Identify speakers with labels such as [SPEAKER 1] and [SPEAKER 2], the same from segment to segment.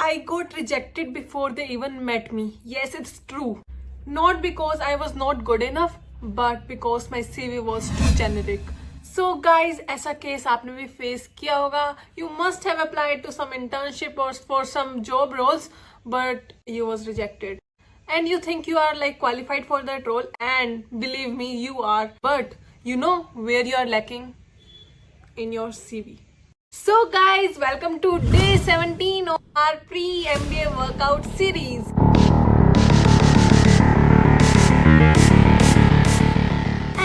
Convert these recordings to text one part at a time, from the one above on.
[SPEAKER 1] I got rejected before they even met me. Yes, it's true. Not because I was not good enough, but because my CV was too generic. So guys, ऐसा case आपने भी face किया होगा. You must have applied to some internship or for some job roles, but you was rejected. And you think you are like qualified for that role, and believe me, you are. But you know where you are lacking? In your CV. So guys, welcome to day 17 of our pre-MBA workout series.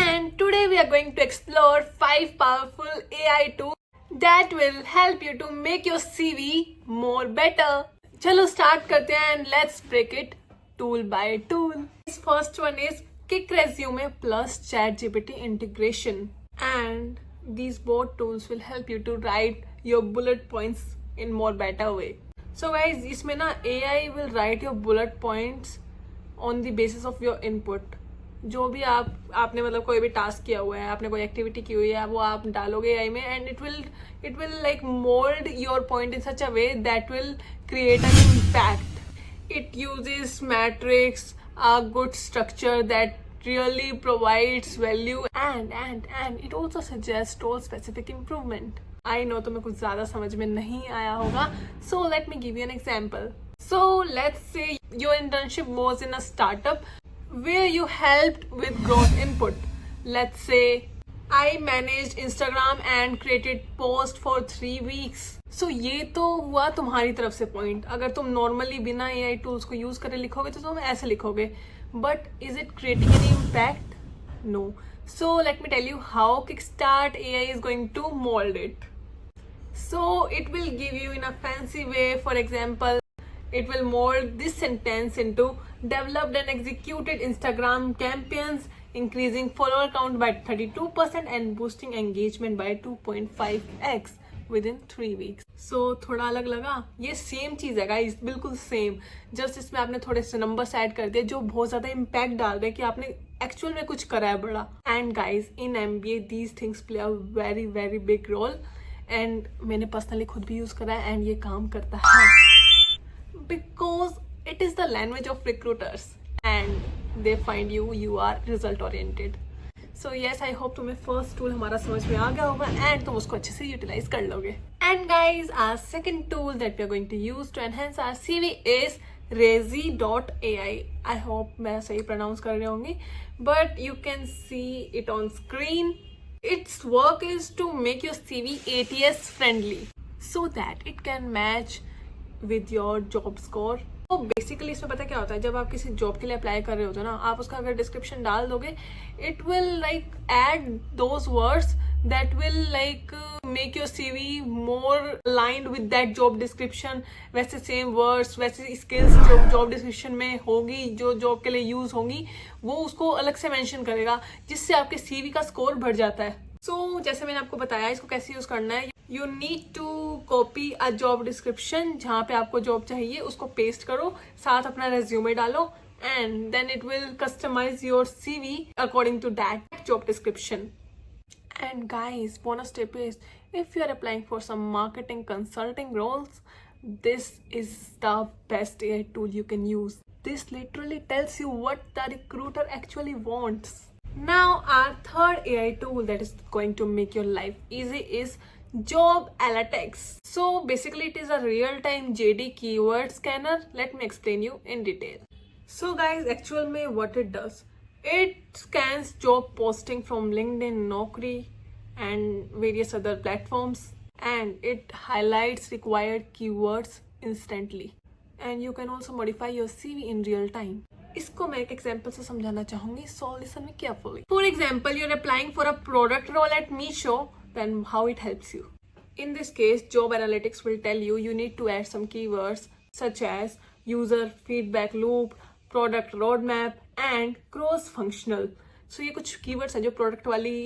[SPEAKER 1] And today we are going to explore 5 powerful AI tools that will help you to make your CV more better. चलो start करते हैं and let's break it tool by tool. This first one is Kick Resume plus ChatGPT integration, and these both tools will help you to write your bullet points in more better way. So guys, इसमें ना AI will write your bullet points on the basis of your input. जो भी आपने मतलब कोई भी task किया हुआ है, आपने कोई एक्टिविटी की हुई है, वो आप डालोगे AI में, and it will like mold your point in such a way that will create an impact. It uses matrix, a good structure that really provides value, and it also suggests role specific improvement. I know तुम्हें कुछ ज़्यादा समझ में नहीं आया होगा, so let me give you an example. So let's say your internship was in a startup where you helped with growth input. Let's say I managed Instagram and created post for 3 weeks. So ये तो हुआ तुम्हारी तरफ से point. अगर तुम normally बिना AI tools को यूज करे लिखोगे तो तुम ऐसे लिखोगे, but is it creating any impact? No. So let me tell you how Kickstart AI is going to mold it. So it will give you in a fancy way. For example, it will mold this sentence into developed and executed Instagram campaigns, increasing follower count by 32% and boosting engagement by 2.5x within 3 weeks. So थोड़ा अलग लगा? ये same चीज़ है guys, बिल्कुल same. Just इसमें आपने थोड़े से नंबर्स ऐड कर दिए जो बहुत ज़्यादा इम्पैक्ट डाल रहे हैं कि आपने एक्चुअल में कुछ करा है बड़ा. And guys, in MBA these things play a very very big role. And मैंने पर्सनली खुद भी यूज़ करा है एंड ये काम करता है. Because it is the language of recruiters and they find you are result oriented. So yes, I hope तुम्हें फर्स्ट टूल हमारा समझ में आ गया होगा एंड तुम उसको अच्छे से यूटिलाइज कर लोगे. And guys, our second tool that we are going to use to enhance our CV is Rezi.ai. I hope मैं सही प्रोनाउंस कर रही होंगी, but you can see it on screen. Its work is to make your CV ATS friendly so that it can match with your job score. तो basically इसमें पता क्या होता है, जब आप किसी जॉब के लिए अप्लाई कर रहे होते हो ना, आप उसका अगर डिस्क्रिप्शन डाल दोगे, it will like add those words that will like make your CV more aligned with that job description. वैसे सेम वर्ड्स, वैसे स्किल्स जो जॉब डिस्क्रिप्शन में होगी, जो जॉब के लिए यूज होंगी, वो उसको अलग से मेंशन करेगा, जिससे आपके CV का स्कोर बढ़ जाता है. सो जैसे मैंने आपको बताया इसको कैसे यूज करना है. You need to copy a job description, जहाँ पे आपको जॉब चाहिए उसको पेस्ट करो, साथ अपना रेज्यूमे डालो, and then it will customise your CV according to that job description. And guys, bonus tip is, if you are applying for some marketing consulting roles, this is the best AI tool you can use. This literally tells you what the recruiter actually wants. Now our third AI tool that is going to make your life easy is Job Analytics. So basically it is a real-time JD keyword scanner. Let me explain you in detail. So guys, actual में what it does, it scans job posting from LinkedIn, Naukri and various other platforms, and it highlights required keywords instantly, and you can also modify your CV in real time. इसको मैं एक example से समझाना चाहूंगी, so listen me carefully. For example, you are applying for a product role at Meesho, then how it helps you. In this case, Job Analytics will tell you need to add some keywords such as user feedback loop, product roadmap and cross functional. So ये कुछ keywords हैं जो product वाली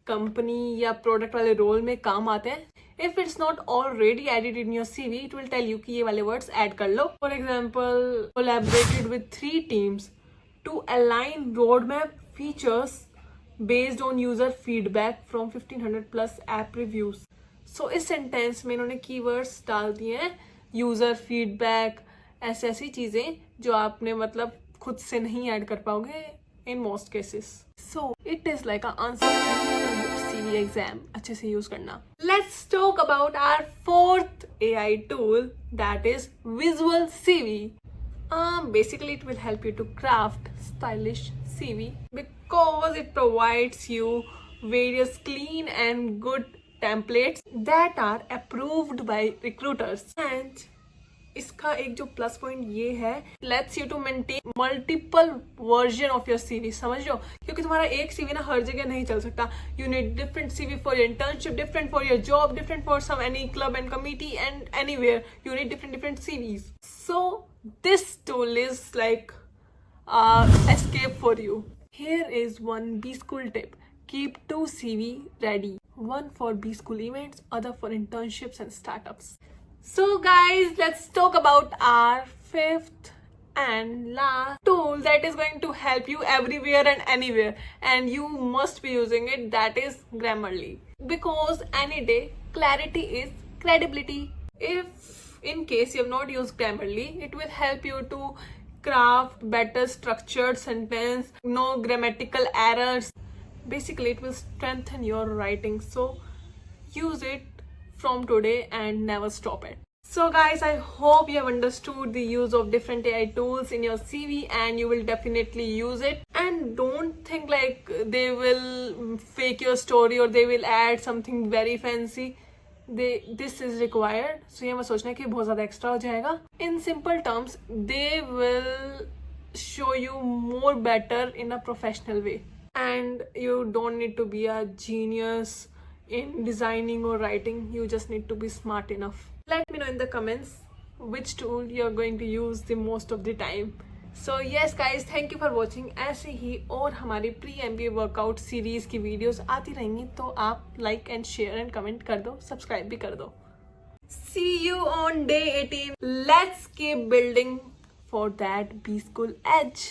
[SPEAKER 1] company या product वाले role में काम आते हैं. If it's not already added in your CV, it will tell you कि ये वाले words add कर लो. For example, collaborated with 3 teams to align roadmap features based on user feedback from 1500 plus app reviews. So इस sentence में इन्होंने keywords डाल दिए हैं यूजर फीडबैक, ऐसी चीजें जो आपने मतलब खुद से नहीं ऐड कर पाओगे in most cases. So it is like answer CV exam. अच्छे से यूज करना. Let's talk about our fourth AI tool, that is visual CV. Basically it will help you to craft stylish CV because it provides you various clean and good templates that are approved by recruiters. And इसका एक जो plus point ये है, lets you to maintain multiple version of your CV. समझ लो, क्योंकि तुम्हारा एक CV ना हर जगह नहीं चल सकता. You need different CV for your internship, different for your job, different for some any club and committee and anywhere. You need different CVs. So this tool is like escape for you. Here is one B-School tip. Keep 2 CV ready. One for B-School events, other for internships and startups. So guys, let's talk about our fifth and last tool that is going to help you everywhere and anywhere, and you must be using it, that is Grammarly. Because any day, clarity is credibility. If in case you have not used Grammarly, it will help you to craft better structured sentence, no grammatical errors. Basically it will strengthen your writing, so use it from today and never stop it. So guys, I hope you have understood the use of different AI tools in your CV, and you will definitely use it. And don't think like they will fake your story or they will add something very fancy. This is required. So ये मत सोचना कि बहुत ज़्यादा extra हो जाएगा. In simple terms, they will show you more better in a professional way. And you don't need to be a genius in designing or writing. You just need to be smart enough. Let me know in the comments which tool you're going to use the most of the time. So yes guys, thank you for watching. ऐसे ही और हमारी pre MBA workout series की videos आती रहेंगी, तो आप like and share and comment कर दो, सब्सक्राइब भी कर दो. See you on day 18. Let's keep building for that B-School edge.